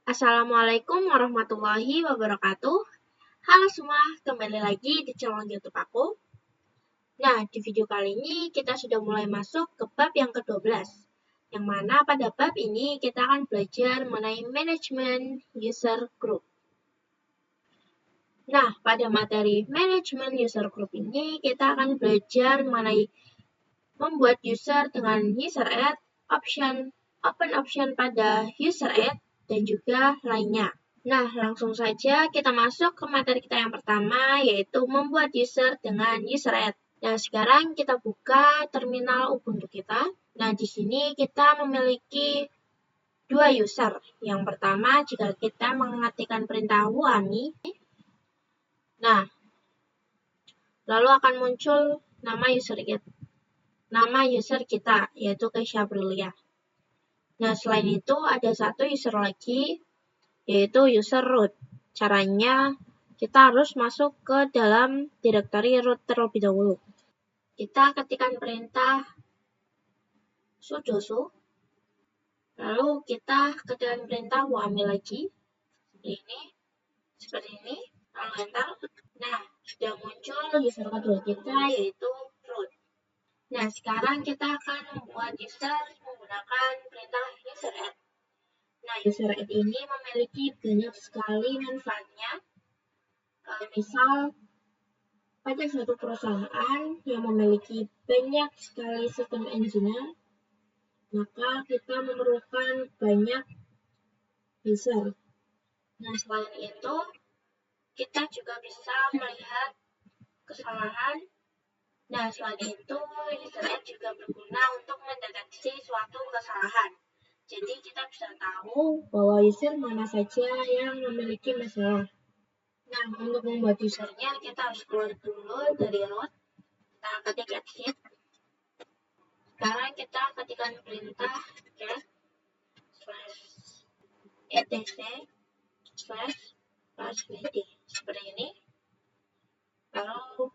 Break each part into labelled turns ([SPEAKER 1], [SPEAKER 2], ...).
[SPEAKER 1] Assalamualaikum warahmatullahi wabarakatuh. Halo semua, kembali lagi di channel YouTube aku. Nah, di video kali ini kita sudah mulai masuk ke bab yang ke-12. Yang mana pada bab ini kita akan belajar mengenai manajemen user group. Nah, pada materi manajemen user group ini kita akan belajar mengenai membuat user dengan user add, open option pada user add, dan juga lainnya. Nah, langsung saja kita masuk ke materi kita yang pertama, yaitu membuat user dengan user add. Nah, sekarang kita buka terminal Ubuntu kita. Nah, di sini kita memiliki dua user. Yang pertama, jika kita mengetikkan perintah wami, nah, lalu akan muncul nama user kita, yaitu Keisha Aprilia. Nah, selain itu ada satu user lagi, yaitu user root. Caranya, kita harus masuk ke dalam direktori root terlebih dahulu. Kita ketikkan perintah sudo, lalu kita ketikkan perintah wami lagi, seperti ini, lalu enter. Nah, sudah muncul user kedua kita, yaitu root. Nah, sekarang kita akan membuat user menggunakan perintah user add. Nah, user add ini memiliki banyak sekali manfaatnya. Misal, pada suatu perusahaan yang memiliki banyak sekali sistem engineer, maka kita memerlukan banyak user. Nah, selain itu, kita juga bisa melihat kesalahan. Nah, selain itu, user add juga berguna untuk mendeteksi suatu kesalahan. Jadi, kita bisa tahu bahwa user mana saja yang memiliki masalah. Nah, untuk membuat usernya, kita harus keluar dulu dari root. Kita ketik exit. Sekarang kita ketikkan perintah get /etc/passwd seperti ini. Lalu,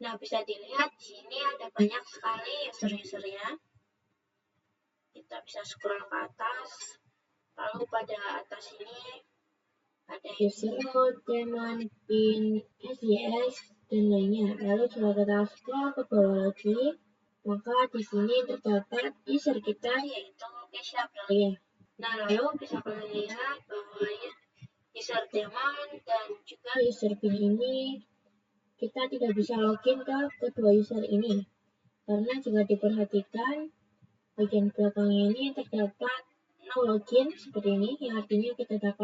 [SPEAKER 1] nah bisa dilihat di sini ada banyak sekali user-usernya. Kita bisa scroll ke atas. Lalu pada atas ini ada user root, daemon, pin, SES, dan lainnya. Lalu jika kita scroll ke bawah lagi, maka di sini terdapat user kita, yaitu Keisha Aprilia. Nah, lalu bisa kalian lihat bahwa user daemon dan juga user pin ini kita tidak bisa login ke kedua user ini. Karena jika diperhatikan, bagian belakangnya ini terdapat no login seperti ini, yang artinya kita tidak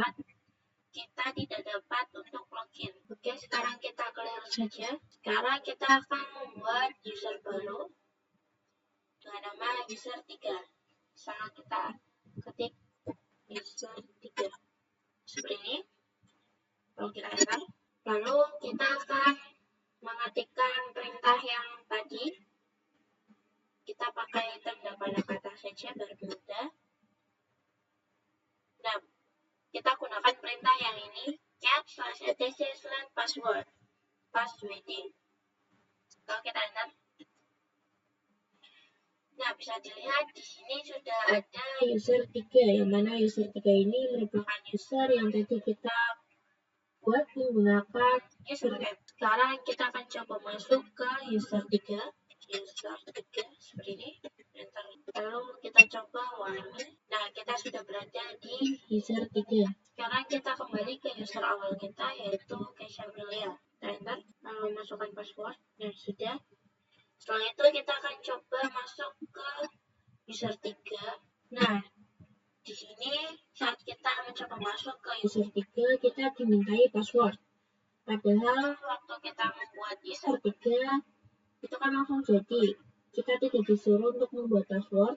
[SPEAKER 1] dapat untuk login. Oke, sekarang kita clear saja. Sekarang kita akan membuat user baru dengan nama user 3. Misalnya kita ketik user 3 seperti ini. Lalu kita enter. Lalu kita akan mengetikkan perintah yang tadi. Kita pakai tanda panah kata saja biar mudah. Nah, kita gunakan perintah yang ini, cat/etc/password. Kalau kita enter. Nah, bisa dilihat di sini sudah ada user 3, yang mana user 3 ini merupakan user yang tadi kita buat menggunakan user add. Sekarang kita akan coba masuk ke user 3 seperti ini. Enter. Lalu kita coba wami. Nah, kita sudah berada di user 3. Sekarang kita kembali ke user awal kita, yaitu Keisha Aprilia. Kita enter. Lalu masukkan password. Nah, sudah. Setelah itu kita akan coba masuk ke user 3. Nah, di sini saat kita mencoba masuk ke user 3, kita dimintai password. Padahal waktu kita membuat user 3, itu kan langsung jadi. Kita tidak disuruh untuk membuat password.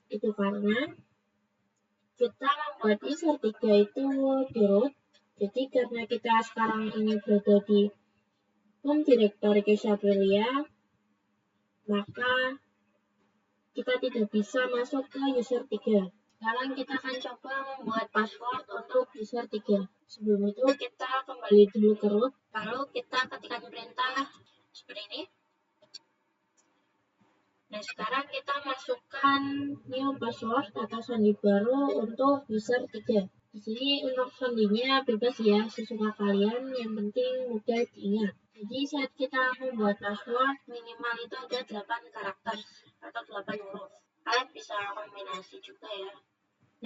[SPEAKER 1] Itu karena kita membuat user 3 itu di root. Jadi karena kita sekarang ini berada di home directory Keisha Aprilia, maka kita tidak bisa masuk ke user 3. Sekarang kita akan coba membuat password untuk user 3. Sebelum itu kita kembali dulu ke root, lalu kita ketikkan perintah seperti ini. Nah, sekarang kita masukkan new password atau sandi baru untuk user 3. Di sini untuk sandinya bebas ya, sesuka kalian, yang penting mudah diingat. Jadi saat kita membuat password, minimal itu ada 8 karakter atau 8 huruf. Kalian bisa kombinasi juga ya.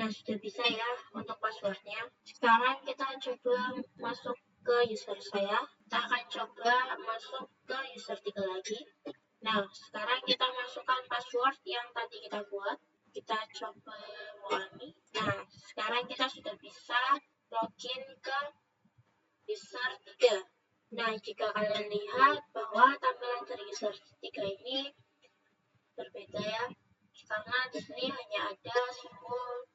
[SPEAKER 1] Nah, sudah bisa ya untuk passwordnya. Sekarang kita coba masuk ke user saya. Kita akan coba masuk ke user 3 lagi. Nah, sekarang kita masukkan password yang tadi kita buat. Kita coba ulangi. Nah, sekarang kita sudah bisa login ke user 3. Nah, jika kalian lihat bahwa tampilan dari user 3 ini berbeda ya, karena di sini hanya ada simbol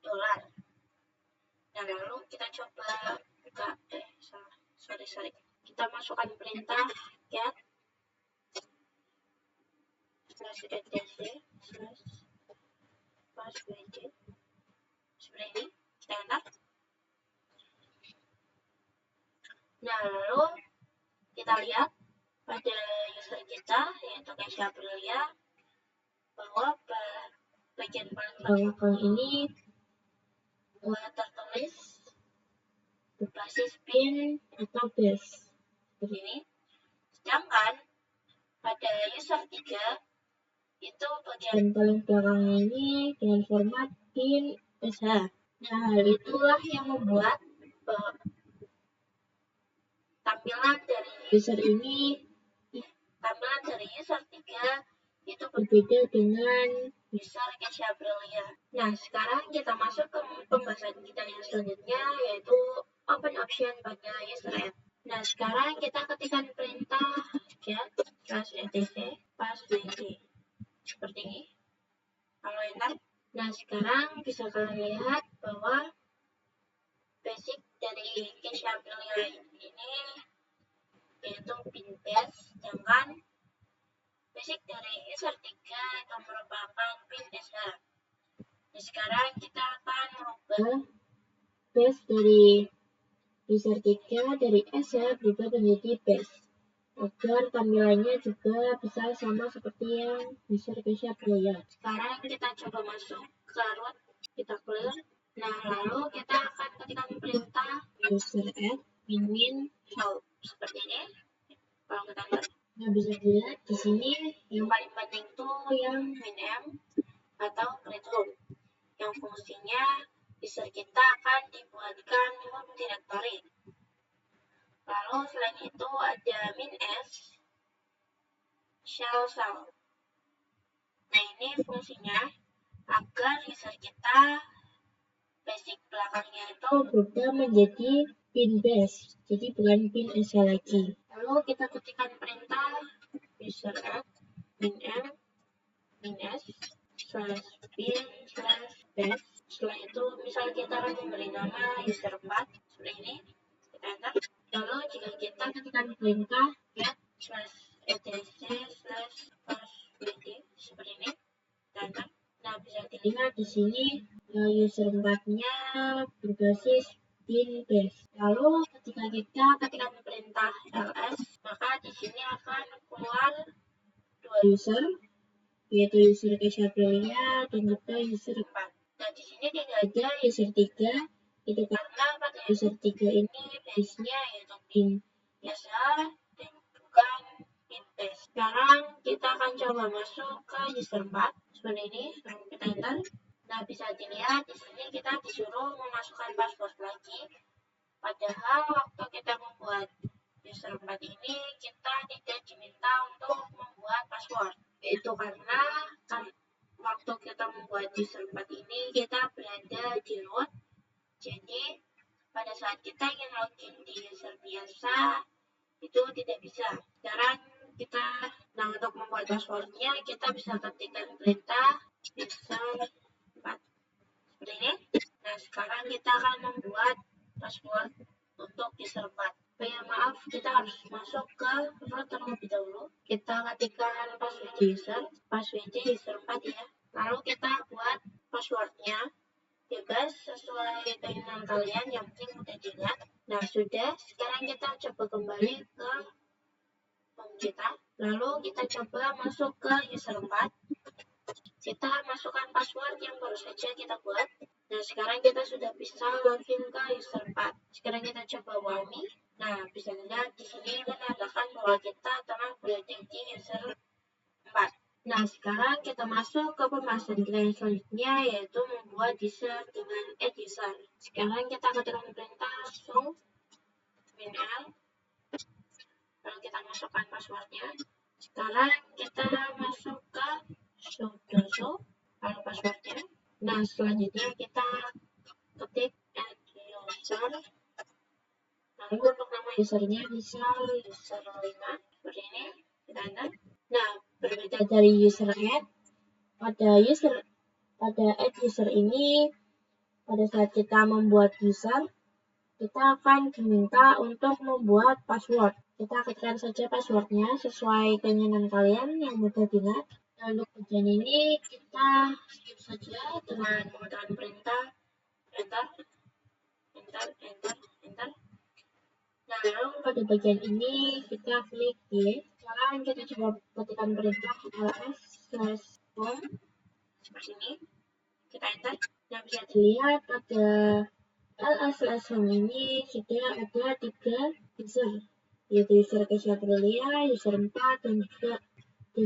[SPEAKER 1] dolar. Nah, lalu kita coba buka, sorry. Kita masukkan perintah get /etc/password seperti ini. Kita enter. Nah, lalu kita lihat pada user kita, yaitu Kesha Aprilia, bahwa bagian paling bawah ini tertulis berbasis pin atau base seperti ini. Sedangkan pada user 3 itu bagian paling belakangnya ini dengan format pin SH. Nah, hal itulah yang membuat tampilan dari user 3 itu berbeda dengan user Kesha Aprilia. Nah, sekarang kita masuk ke pembahasan kita yang selanjutnya, yaitu open option pada user add. Nah, sekarang kita ketikkan perintah get /etc/password seperti ini. Kalau enter, nah sekarang bisa kalian lihat bahwa basic dari Kesha Aprilia ini yaitu pin base, sedangkan basic dari user 3 itu merupakan pin SH. Nah, sekarang kita akan merubah base dari user 3 dari SH berubah menjadi base agar tampilannya juga bisa sama seperti yang user Kesha Aprilia. Sekarang kita coba masuk ke root, kita clear. Nah, lalu kita akan ketikkan perintah user add min help seperti ini. Kalau kita lihat, nah bisa dilihat di sini yang paling penting itu yang min atau create home, yang fungsinya user kita akan dibuatkan home directory. Lalu selain itu ada min-s shell. Nah, ini fungsinya agar user kita basic belakangnya itu berubah menjadi pin base, jadi bukan pin SH lagi. Lalu kita ketikkan perintah user add min-s /pin/base. Setelah itu misal kita akan memberi nama user 4 seperti ini, kita enter. Lalu jika kita ketikkan perintah get /etc/password seperti ini, kita enter. Nah, bisa dilihat di sini user 4-nya berbasis pin base. Lalu ketika kita ketikkan perintah ls, maka di sini akan keluar dua user, yaitu user Kesha Aprilia dan juga user 4. Nah, di sini tidak ada user 3, itu karena pada user 3 ini base-nya yaitu pin SH dan bukan pin base. Sekarang kita akan coba masuk ke user 4 seperti ini. Lalu kita enter. Nah, bisa dilihat di sini kita disuruh memasukkan password lagi. Padahal waktu kita membuat user 4 ini kita tidak diminta untuk membuat password. Itu karena waktu kita membuat user 4 ini kita berada di root. Jadi pada saat kita ingin login di user biasa itu tidak bisa. Sekarang untuk membuat passwordnya kita bisa ketikkan perintah user 4 seperti ini. Nah, sekarang kita akan membuat password untuk user 4. Ya, maaf, kita harus masuk ke root terlebih dahulu. Kita ketikkan password user 4 ya. Lalu kita buat passwordnya bebas sesuai keinginan kalian, yang penting mudah diingat. Nah, sudah. Sekarang kita coba kembali ke home kita. Lalu kita coba masuk ke user 4. Kita masukkan password yang baru saja kita buat. Nah, sekarang kita sudah bisa login ke user 4. Sekarang kita coba Wami. Nah, bisa dilihat di sini menandakan bahwa kita telah berada di user 4. Nah, sekarang kita masuk ke pembahasan kita yang selanjutnya, yaitu membuat user dengan add user. Sekarang kita ketikkan perintah show winl. Lalu kita masukkan passwordnya. Sekarang kita masuk ke show, lalu passwordnya. Nah, selanjutnya kita ketik add user. Lalu untuk nama usernya bisa user 5 seperti ini. Kita enter. Nah, berbeda dari user add, pada add user ini, pada saat kita membuat user, kita akan diminta untuk membuat password. Kita ketikkan saja passwordnya sesuai keinginan kalian yang mudah diingat. Nah, untuk bagian ini kita skip saja dengan menggunakan perintah enter. Nah, lalu pada bagian ini kita klik Y. Sekarang kita coba ketikkan perintah ls/home seperti ini. Kita enter. Nah, bisa dilihat pada ls/home ini sudah ada 3 user, yaitu user Kesha Aprilia, user 4, dan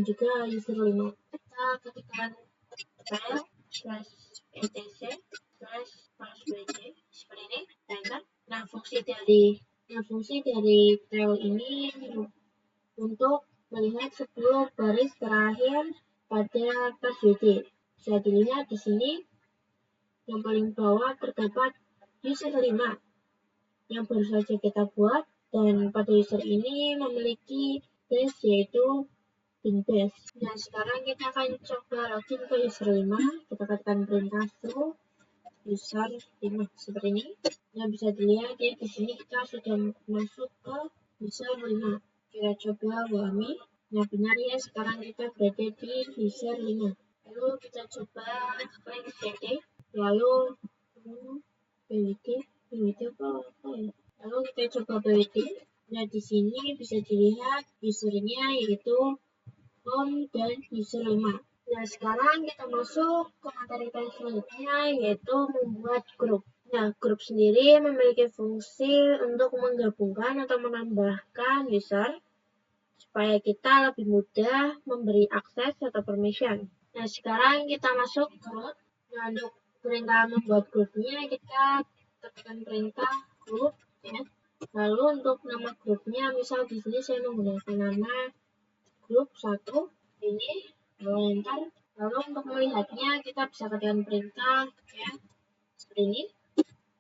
[SPEAKER 1] juga user 5. Kita ketikkan file/etc/passwd seperti ini. Enter. Nah, fungsi dari file ini untuk melihat 10 baris terakhir pada passwd. Bisa dilihat di sini yang paling bawah terdapat user 5 yang baru saja kita buat, dan pada user ini memiliki base yaitu bin base. Nah, sekarang kita akan coba login ke user 5. Kita ketikkan perintah show user 5 seperti ini. Nah, bisa dilihat ya di sini kita sudah masuk ke user 5. Kita coba Wami. Nah, benar ya, sekarang kita berada di user 5. Lalu kita coba klik cd, lalu pwd apa ya? Lalu kita coba pwd. Nah, di sini bisa dilihat usernya yaitu home dan user 5. Nah, sekarang kita masuk ke materi kita selanjutnya, yaitu membuat grup. Nah, grup sendiri memiliki fungsi untuk menggabungkan atau menambahkan user supaya kita lebih mudah memberi akses atau permission. Nah, sekarang kita masuk grup. Nah, untuk perintah membuat grupnya, kita tekan perintah grup ya. Lalu untuk nama grupnya, misal di sini saya menggunakan nama grup 1 ini, lalu enter. Lalu untuk melihatnya kita bisa ketikkan perintah ya seperti ini.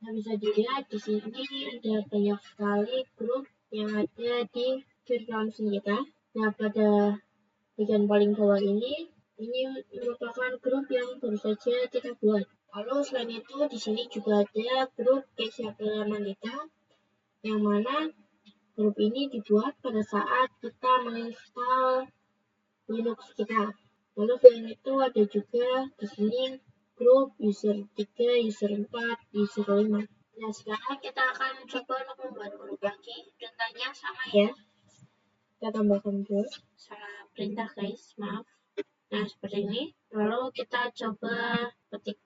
[SPEAKER 1] Nah, bisa dilihat di sini ada banyak sekali grup yang ada di virtual machine kita. Nah, pada bagian paling bawah ini merupakan grup yang baru saja kita buat. Lalu selain itu di sini juga ada grup Kesha Aprilia Mandita, yang mana grup ini dibuat pada saat kita menginstal Linux kita. Lalu selain itu ada juga di sini grup user 3, user 4, user 5. Nah, sekarang kita akan coba untuk membuat grup lagi. Perintahnya sama ya. Kita tambahkan grup. Salah perintah guys, maaf. Nah, seperti ini. Lalu kita coba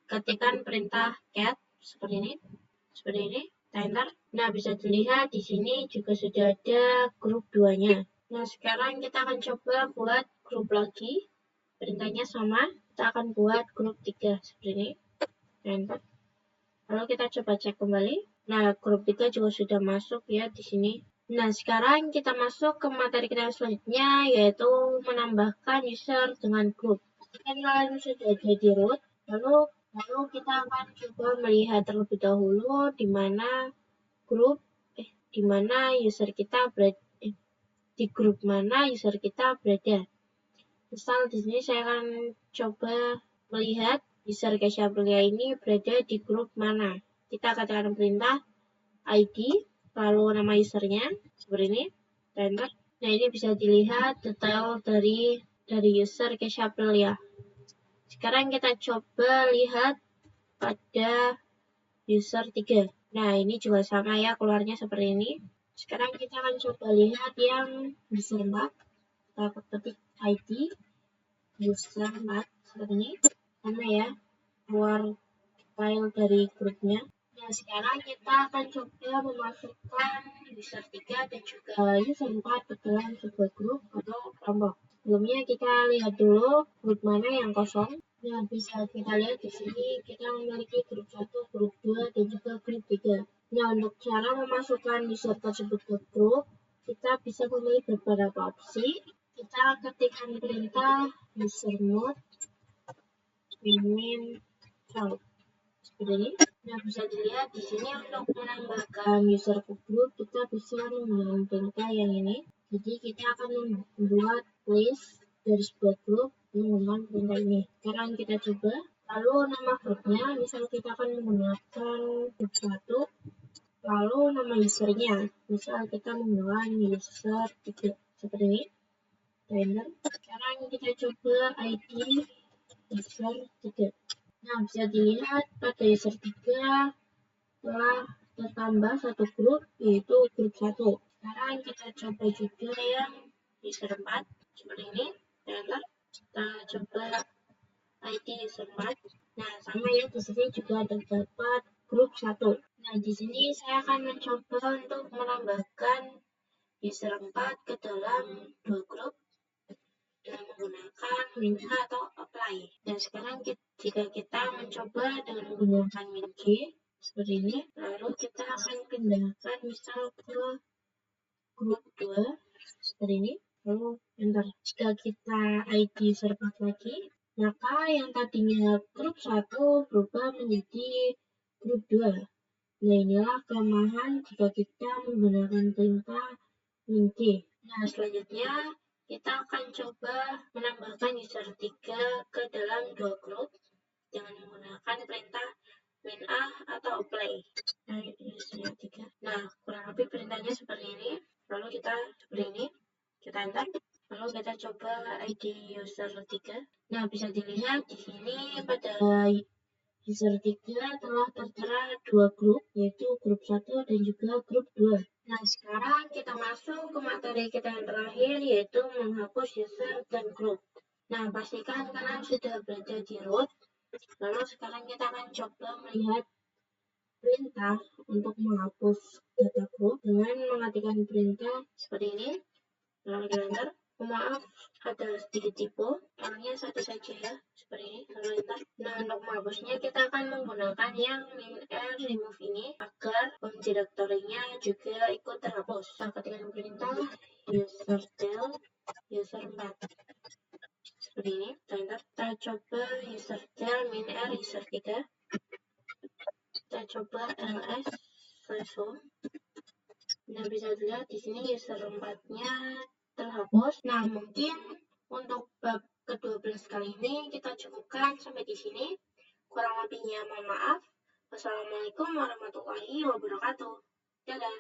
[SPEAKER 1] ketikkan perintah cat seperti ini. Seperti ini. Enter. Nah, bisa dilihat di sini juga sudah ada grup 2-nya. Nah, sekarang kita akan coba buat grup lagi. Perintahnya sama. Kita akan buat grup 3 seperti ini. Enter. Lalu kita coba cek kembali. Nah, grup 3 juga sudah masuk ya di sini. Nah, sekarang kita masuk ke materi kita selanjutnya, yaitu menambahkan user dengan grup. Kan kalian sudah ada di root, lalu kita akan coba melihat terlebih dahulu di mana user kita berada, di grup mana user kita berada. Misal di sini saya akan coba melihat user Kesha Aprilia ini berada di grup mana. Kita katakan perintah ID, lalu nama usernya seperti ini, enter. Nah, ini bisa dilihat detail dari user Kesha Aprilia. Sekarang kita coba lihat pada user 3. Nah, ini juga sama ya, keluarnya seperti ini. Sekarang kita akan coba lihat yang user 4. Kita ketik ID user 4 seperti ini. Sama ya, keluar file dari grupnya. Nah, sekarang kita akan coba memasukkan user 3 dan juga user 4 ke dalam sebuah grup atau kelompok. Sebelumnya kita lihat dulu grup mana yang kosong. Nah, bisa kita lihat di sini kita memiliki grup 1, grup 2, dan juga grup 3. Nah, untuk cara memasukkan user tersebut ke grup, kita bisa memilih beberapa opsi. Kita ketikkan perintah usermod min count seperti ini. Nah, bisa dilihat di sini untuk menambahkan user ke grup kita bisa menggunakan perintah yang ini. Jadi kita akan membuat list dari sebuah grup menggunakan perintah ini. Sekarang kita coba. Lalu nama grupnya, misal kita akan menggunakan grup 1. Lalu nama usernya, misal kita menggunakan user 3 seperti ini. Enter. Sekarang kita coba ID user 3. Nah, bisa dilihat pada user 3 telah tertambah satu grup, yaitu grup 1. Sekarang kita coba juga yang user 4 seperti ini. Enter. Kita coba ID user 4. Nah, sama ya, di sini juga terdapat grup 1. Nah, di sini saya akan mencoba untuk menambahkan user 4 ke dalam dua grup dengan menggunakan min-a atau apply. Dan sekarang jika kita mencoba dengan menggunakan min-g seperti ini, lalu kita akan pindahkan misal ke grup 2 seperti ini, lalu enter. Jika kita ID user 4 lagi, maka yang tadinya grup 1 berubah menjadi grup 2. Nah, inilah kelemahan jika kita menggunakan perintah min-g. Nah, selanjutnya kita akan coba menambahkan user 3 ke dalam dua grup dengan menggunakan perintah min-a atau apply. Nah, user 3. Nah, kurang lebih perintahnya seperti ini. Lalu kita seperti ini, kita enter. Lalu kita coba ID user 3. Nah, bisa dilihat di sini pada user 3 telah tertera dua grup, yaitu grup 1 dan juga grup 2. Nah, sekarang kita masuk ke materi kita yang terakhir, yaitu menghapus user dan grup. Nah, pastikan kalian sudah berada di root. Lalu sekarang kita akan coba melihat perintah untuk menghapus data grup dengan mengetikkan perintah seperti ini. Lalu kita enter. Maaf, ada sedikit typo. Orangnya satu saja ya, seperti ini. Lalu enter. Nah, untuk menghapusnya kita akan menggunakan yang min-r remove ini agar home directory-nya juga ikut terhapus. Kita ketikkan perintah usertel user 4 seperti ini. Kita enter. Kita coba usertel min-r user 3. Kita coba ls/home. Nah, bisa dilihat di sini user 4-nya terhapus. Nah, mungkin untuk bab ke-12 kali ini kita cukupkan sampai di sini. Kurang lebihnya mohon maaf. Wassalamualaikum warahmatullahi wabarakatuh. Dadah.